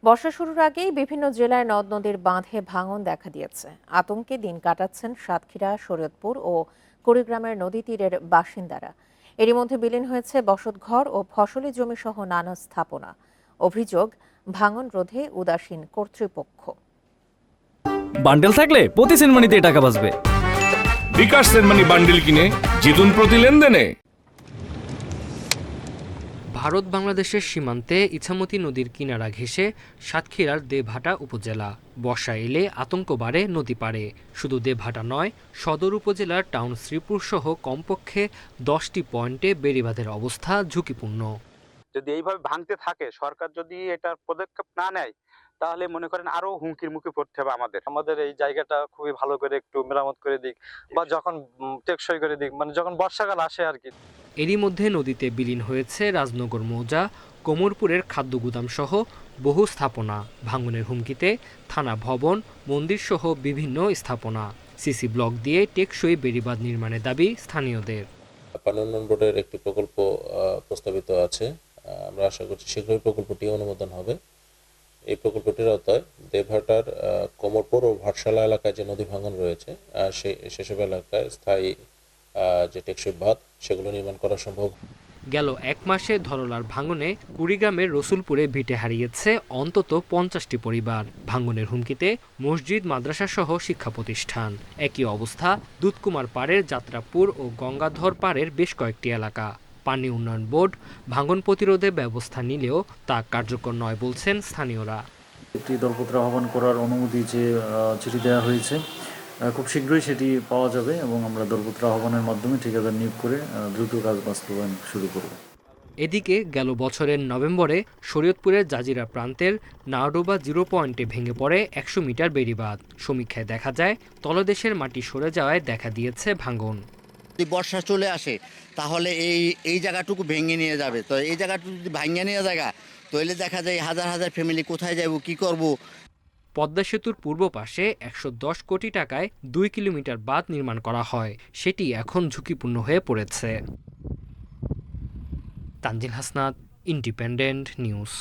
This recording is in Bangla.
বর্ষা শুরুর আগেই বিভিন্ন জেলায় নদ নদীর বাঁধে ভাঙন দেখা দিয়েছে। আতঙ্কে দিন কাটাচ্ছেন সাতক্ষীরা, শরীয়তপুর ও কুড়িগ্রামের নদী তীরের বাসিন্দারা। এরই মধ্যে বিলীন হয়েছে বসতঘর ও ফসলি জমি সহ নানা স্থাপনা। অভিযোগ, ভাঙন রোধে উদাসীন কর্তৃপক্ষ। বান্ডেল থাকলে প্রতি সেনমানিতে টাকা বাঁচবে। বিকাশ সেনমানি বান্ডেল কিনে জিতুন প্রতি লেনদেনে। ভারত বাংলাদেশের সীমান্তে ইছামতি নদীর কিনারা ঘেঁষে সাতক্ষীরার দেবহাটা উপজেলা। বর্ষা এলে আতঙ্ক বাড়ে নদী পাড়ে। শুধু দেবহাটা নয়, সদর উপজেলার টাউন শ্রীপুর সহ কমপক্ষে 10টি পয়েন্টে বেড়িবাঁধের অবস্থা ঝুঁকিপূর্ণ। যদি এইভাবে ভাঙতে থাকে, সরকার যদি এটার পদক্ষেপ না নেয়, তাহলে মনে করেন আরো হুমকির মুখে পড়তে হবে। আমাদের এই জায়গাটা খুবই ভালো করে একটু মেরামত করে দিক, বা যখন টেকসই করে দিক, মানে যখন বর্ষাকাল আসে আর কি। এরই মধ্যে নদীতে বিলীন হয়েছে রাজনগর মৌজা, কোমরপুরের খাদ্য গুদাম সহ বহু স্থাপনা। ভাঙনের হুমকিতে থানা ভবন, মন্দির সহ বিভিন্ন স্থাপনা। সিসি ব্লক দিয়ে টেকসই বেড়িবাঁধ নির্মাণের দাবি স্থানীয়দের। পানি উন্নয়ন বোর্ডের একটি প্রকল্প প্রস্তাবিত আছে। আমরা আশা করছি শীঘ্রই প্রকল্পটি অনুমোদন হবে। এই প্রকল্পটির আওতায় দেবহাটার কোমরপুর ও ভাটশালা এলাকায় যে নদী ভাঙন রয়েছে, সেসব এলাকায় স্থায়ী যে টেকসই বাঁধ সেগুলো নির্মাণ করা সম্ভব। গেল এক মাসে ধরলার ভাঙনে কুড়িগ্রামের রসুলপুরে ভিটে হারিয়েছে অন্তত 50টি পরিবার। ভাঙনের হুমকিতে মসজিদ, মাদ্রাসা সহ শিক্ষা প্রতিষ্ঠান। একই অবস্থা দুধকুমার পাড়ের যাত্রাপুর ও গঙ্গাধর পাড়ের বেশ কয়েকটি এলাকা। পানি উন্নয়ন বোর্ড ভাঙন প্রতিরোধে ব্যবস্থা নিলেও তা কার্যকর নয় বলছেন স্থানীয়রা। একটি দরপত্র আহ্বান করার অনুমতি যে চিঠি দেওয়া হয়েছে, খুব শীঘ্রই সেটি পাওয়া যাবে এবং আমরা দরপত্র আহ্বানের মাধ্যমে ঠিকাদার নিয়োগ করে দ্রুত কাজ বাস্তবায়ন শুরু করব। এদিকে গেল বছরের নভেম্বরে শরীয়তপুরের জাজিরা প্রান্তের নাওডোবা 0 পয়েন্টে ভেঙে পড়ে 100 মিটার বেড়িবাঁধ। সমীক্ষায় দেখা যায় তলদেশের মাটি সরে যাওয়ায় দেখা দিয়েছে ভাঙন। যদি বর্ষা চলে আসে তাহলে এই জায়গাটুকু ভেঙে নিয়ে যাবে। তো এই জায়গাটুকু যদি ভেঙে নিয়ে জায়গা, তাহলে দেখা যায় হাজার হাজার ফ্যামিলি কোথায় যাব, কি করব। পদ্মা সেতুর পূর্ব পাশে 110 কোটি টাকায় 2 কিলোমিটার বাঁধ নির্মাণ করা হয়। সেটি এখন ঝুঁকিপূর্ণ হয়ে পড়েছে। Tanzil Hasnat, independent news.